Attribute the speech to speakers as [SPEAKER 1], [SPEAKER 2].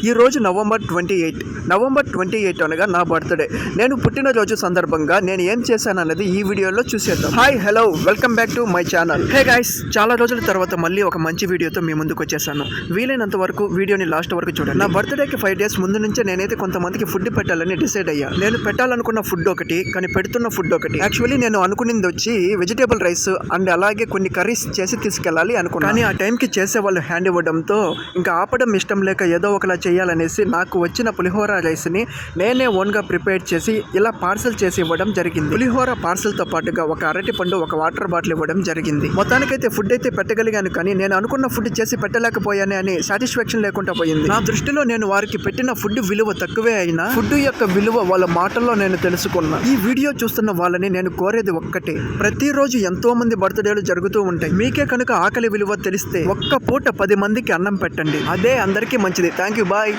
[SPEAKER 1] ఈ రోజు నవంబర్ 28 అనగా నా బర్త్డే. నేను పుట్టినరోజు సందర్భంగా నేను ఏం చేశానన్నది ఈ వీడియోలో చూసేద్దాం. Hi hello welcome back to my channel. Hey guys, చాలా రోజుల తర్వాత మళ్ళీ ఒక మంచి వీడియోతో మీ ముందుకు వచ్చేసాను. వీలైనంత వరకు వీడియోని లాస్ట్ వరకు చూడండి. నా బర్త్డేకి 5 days ముందు నుంచే నేనైతే కొంతమందికి ఫుడ్ పెట్టాలని డిసైడ్ అయ్యా. నేను పెట్టాలనుకున్న ఫుడ్ ఒకటి, కానీ పెడుతున్న ఫుడ్ ఒకటి. యాక్చువల్లీ నేను అనుకున్నది వచ్చి వెజిటేబుల్ రైస్ అండ్ అలాగే కొన్ని కర్రీస్ చేసి తీసుకెళ్ళాలి అనుకున్నాను. కానీ ఆ టైంకి చేసే వాళ్ళు హ్యాండ్ ఇవ్వడంతో ఇంకా ఆపడం ఇష్టం లేక ఏదో ఒకలా చేయాలనేసి నాకు వచ్చిన పులిహోర రైస్ని నేనే ఓన్గా ప్రిపేర్ చేసి ఇలా పార్సల్ చేసి ఇవ్వడం జరిగింది. పులిహోర పార్సల్తో పాటుగా ఒక అరటిపండు, ఒక వాటర్ బాటిల్ ఇవ్వడం జరిగింది. మొత్తానికైతే ఫుడ్ అయితే పెట్టగలిగాను, కానీ నేను అనుకున్న ఫుడ్ చేసి పెట్టలేకపోయానే అని సాటిస్ఫాక్షన్ లేకుండా పోయింది. నా దృష్టిలో నేను వారికి పెట్టిన ఫుడ్ విలువ తక్కువే అయినా ఫుడ్ యొక్క విలువ వాళ్ళ మాటల్లో నేను తెలుసుకున్నా. ఈ వీడియో చూస్తున్న వాళ్ళని నేను కోరేది ఒక్కటే, ప్రతిరోజు ఎంతో మంది బర్త్డేలు జరుగుతూ ఉంటాయి. మీకే కనుక ఆకలి విలువ తెలిస్తే ఒక్క పూట 10 మందికి అన్నం పెట్టండి. అదే అందరికీ మంచిది. Thank you, bye.